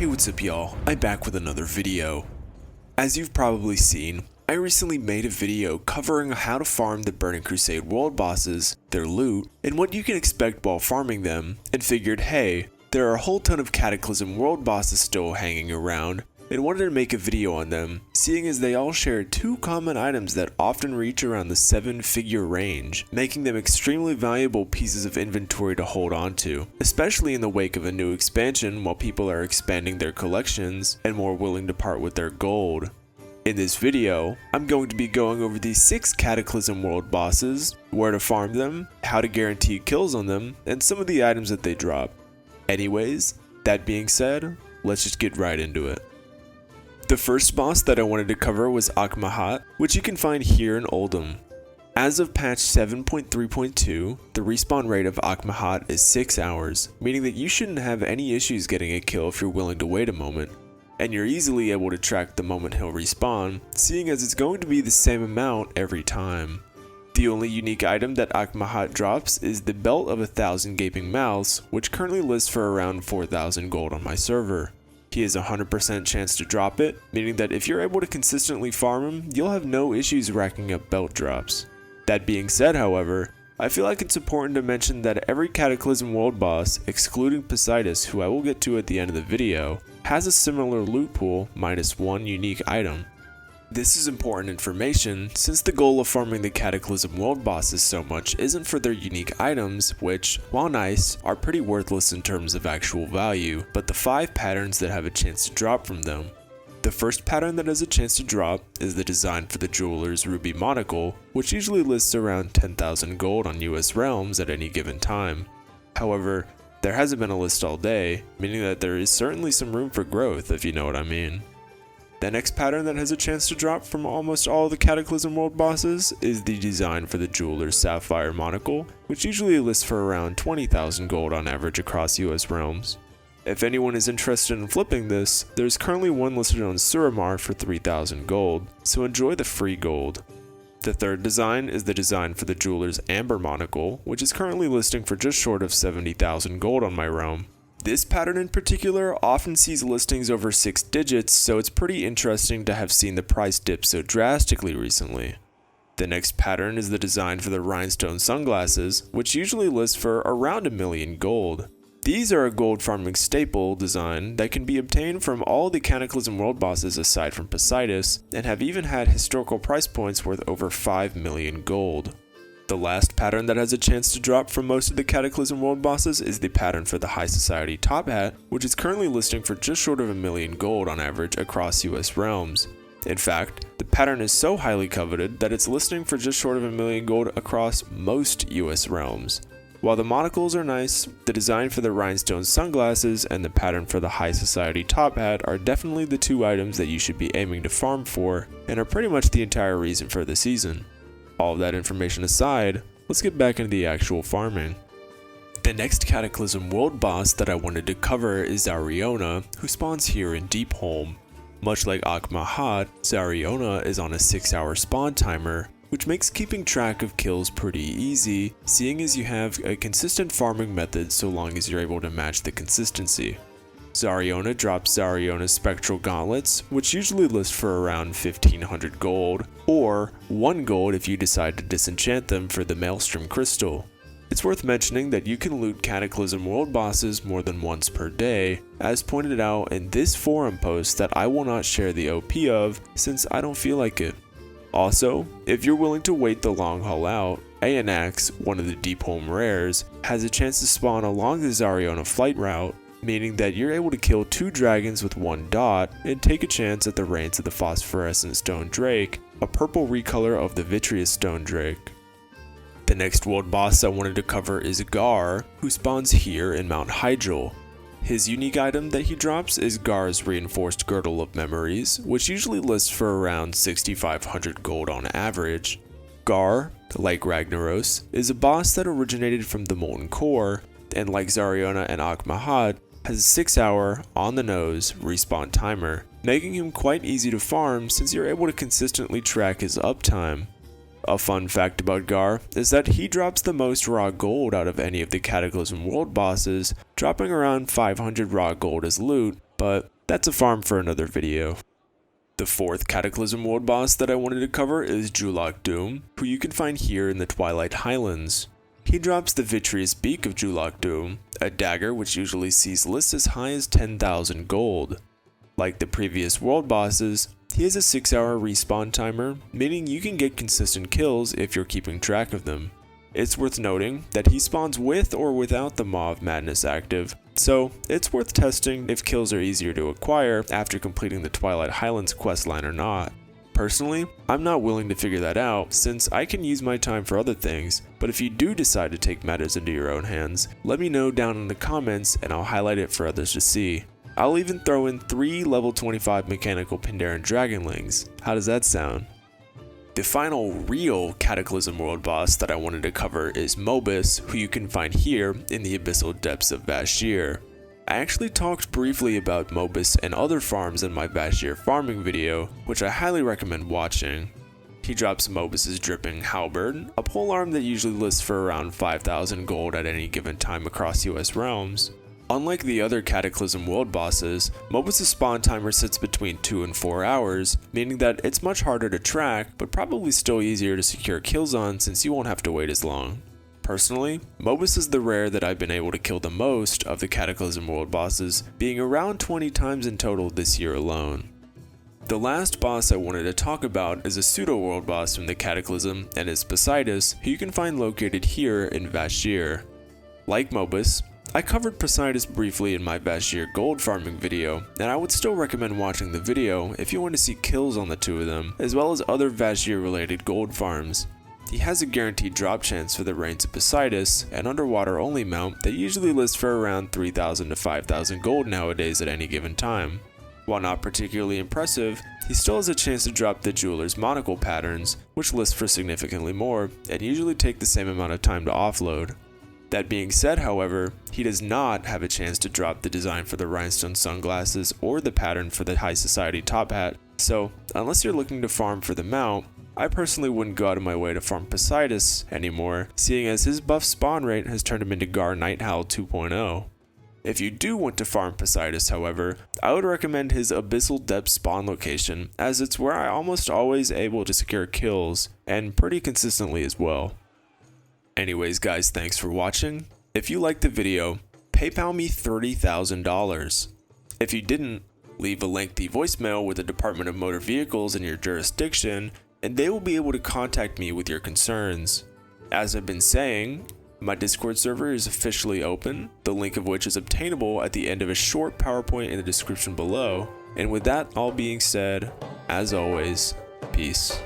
Hey, what's up y'all? I'm back with another video. As you've probably seen, I recently made a video covering how to farm the Burning Crusade world bosses, their loot, and what you can expect while farming them, and figured hey, there are a whole ton of Cataclysm world bosses still hanging around, and wanted to make a video on them, seeing as they all share two common items that often reach around the 7-figure range, making them extremely valuable pieces of inventory to hold onto, especially in the wake of a new expansion while people are expanding their collections and more willing to part with their gold. In this video, I'm going to be going over these 6 Cataclysm world bosses, where to farm them, how to guarantee kills on them, and some of the items that they drop. Anyways, that being said, let's just get right into it. The first boss that I wanted to cover was Akmahat, which you can find here in Oldham. As of patch 7.3.2, the respawn rate of Akmahat is 6 hours, meaning that you shouldn't have any issues getting a kill if you're willing to wait a moment. And you're easily able to track the moment he'll respawn, seeing as it's going to be the same amount every time. The only unique item that Akmahat drops is the Belt of 1,000 Gaping Mouths, which currently lists for around 4,000 gold on my server. He has a 100% chance to drop it, meaning that if you're able to consistently farm him, you'll have no issues racking up belt drops. That being said, however, I feel like it's important to mention that every Cataclysm world boss, excluding Poseidus, who I will get to at the end of the video, has a similar loot pool minus one unique item. This is important information since the goal of farming the Cataclysm world bosses so much isn't for their unique items, which, while nice, are pretty worthless in terms of actual value, but the 5 patterns that have a chance to drop from them. The first pattern that has a chance to drop is the design for the Jeweler's Ruby Monocle, which usually lists around 10,000 gold on US realms at any given time. However, there hasn't been a list all day, meaning that there is certainly some room for growth, if you know what I mean. The next pattern that has a chance to drop from almost all of the Cataclysm world bosses is the design for the Jeweler's Sapphire Monocle, which usually lists for around 20,000 gold on average across US realms. If anyone is interested in flipping this, there's currently one listed on Suramar for 3,000 gold, so enjoy the free gold. The third design is the design for the Jeweler's Amber Monocle, which is currently listing for just short of 70,000 gold on my realm. This pattern in particular often sees listings over 6 digits, so it's pretty interesting to have seen the price dip so drastically recently. The next pattern is the design for the Rhinestone Sunglasses, which usually lists for around 1 million gold. These are a gold farming staple design that can be obtained from all the Cataclysm world bosses aside from Poseidus, and have even had historical price points worth over 5 million gold. The last pattern that has a chance to drop from most of the Cataclysm world bosses is the pattern for the High Society Top Hat, which is currently listing for just short of 1 million gold on average across US realms. In fact, the pattern is so highly coveted that it's listing for just short of 1 million gold across most US realms. While the monocles are nice, the design for the Rhinestone Sunglasses and the pattern for the High Society Top Hat are definitely the 2 items that you should be aiming to farm for, and are pretty much the entire reason for the season. All of that information aside, let's get back into the actual farming. The next Cataclysm world boss that I wanted to cover is Zariona, who spawns here in Deepholm. Much like Akmahat, Zariona is on a 6-hour spawn timer, which makes keeping track of kills pretty easy, seeing as you have a consistent farming method so long as you're able to match the consistency. Zariona drops Zariona's Spectral Gauntlets, which usually list for around 1,500 gold, or 1 gold if you decide to disenchant them for the Maelstrom Crystal. It's worth mentioning that you can loot Cataclysm world bosses more than once per day, as pointed out in this forum post that I will not share the OP of since I don't feel like it. Also, if you're willing to wait the long haul out, Aeonax, one of the Deepholm rares, has a chance to spawn along the Zariona flight route, meaning that you're able to kill 2 dragons with 1 dot and take a chance at the reins of the Phosphorescent Stone Drake, a purple recolor of the Vitreous Stone Drake. The next world boss I wanted to cover is Gar, who spawns here in Mount Hyjal. His unique item that he drops is Gar's Reinforced Girdle of Memories, which usually lists for around 6,500 gold on average. Gar, like Ragnaros, is a boss that originated from the Molten Core, and like Zariona and Akmahat, has a 6-hour, on-the-nose respawn timer, making him quite easy to farm since you're able to consistently track his uptime. A fun fact about Gar is that he drops the most raw gold out of any of the Cataclysm world bosses, dropping around 500 raw gold as loot, but that's a farm for another video. The fourth Cataclysm world boss that I wanted to cover is Julok Doom, who you can find here in the Twilight Highlands. He drops the Vitreous Beak of Julok Doom, a dagger which usually sees lists as high as 10,000 gold. Like the previous world bosses, he has a 6-hour respawn timer, meaning you can get consistent kills if you're keeping track of them. It's worth noting that he spawns with or without the Maw of Madness active, so it's worth testing if kills are easier to acquire after completing the Twilight Highlands questline or not. Personally, I'm not willing to figure that out since I can use my time for other things, but if you do decide to take matters into your own hands, let me know down in the comments and I'll highlight it for others to see. I'll even throw in 3 level 25 mechanical Pandaren Dragonlings. How does that sound? The final real Cataclysm world boss that I wanted to cover is Mobus, who you can find here in the abyssal depths of Vashj'ir. I actually talked briefly about Mobus and other farms in my Vashj'ir farming video, which I highly recommend watching. He drops Mobus's Dripping Halberd, a polearm that usually lists for around 5,000 gold at any given time across US realms. Unlike the other Cataclysm world bosses, Mobus' spawn timer sits between 2 and 4 hours, meaning that it's much harder to track, but probably still easier to secure kills on since you won't have to wait as long. Personally, Mobus is the rare that I've been able to kill the most of the Cataclysm world bosses, being around 20 times in total this year alone. The last boss I wanted to talk about is a pseudo-world boss from the Cataclysm, and is Poseidus, who you can find located here in Vashj'ir. Like Mobus, I covered Poseidus briefly in my Vashj'ir gold farming video, and I would still recommend watching the video if you want to see kills on the two of them, as well as other Vashj'ir related gold farms. He has a guaranteed drop chance for the Reigns of Poseidus, an underwater only mount that usually lists for around 3,000 to 5,000 gold nowadays at any given time. While not particularly impressive, he still has a chance to drop the Jeweler's Monocle patterns, which list for significantly more, and usually take the same amount of time to offload. That being said, however, he does not have a chance to drop the design for the rhinestone sunglasses or the pattern for the high society top hat, so unless you're looking to farm for the mount, I personally wouldn't go out of my way to farm Poseidus anymore, seeing as his buff spawn rate has turned him into Gar Nighthowl 2.0. If you do want to farm Poseidus, however, I would recommend his Abyssal Depth spawn location, as it's where I'm almost always able to secure kills, and pretty consistently as well. Anyways guys, thanks for watching. If you liked the video, PayPal me $30,000. If you didn't, leave a lengthy voicemail with the Department of Motor Vehicles in your jurisdiction, and they will be able to contact me with your concerns. As I've been saying, my Discord server is officially open, the link of which is obtainable at the end of a short PowerPoint in the description below. And with that all being said, as always, peace.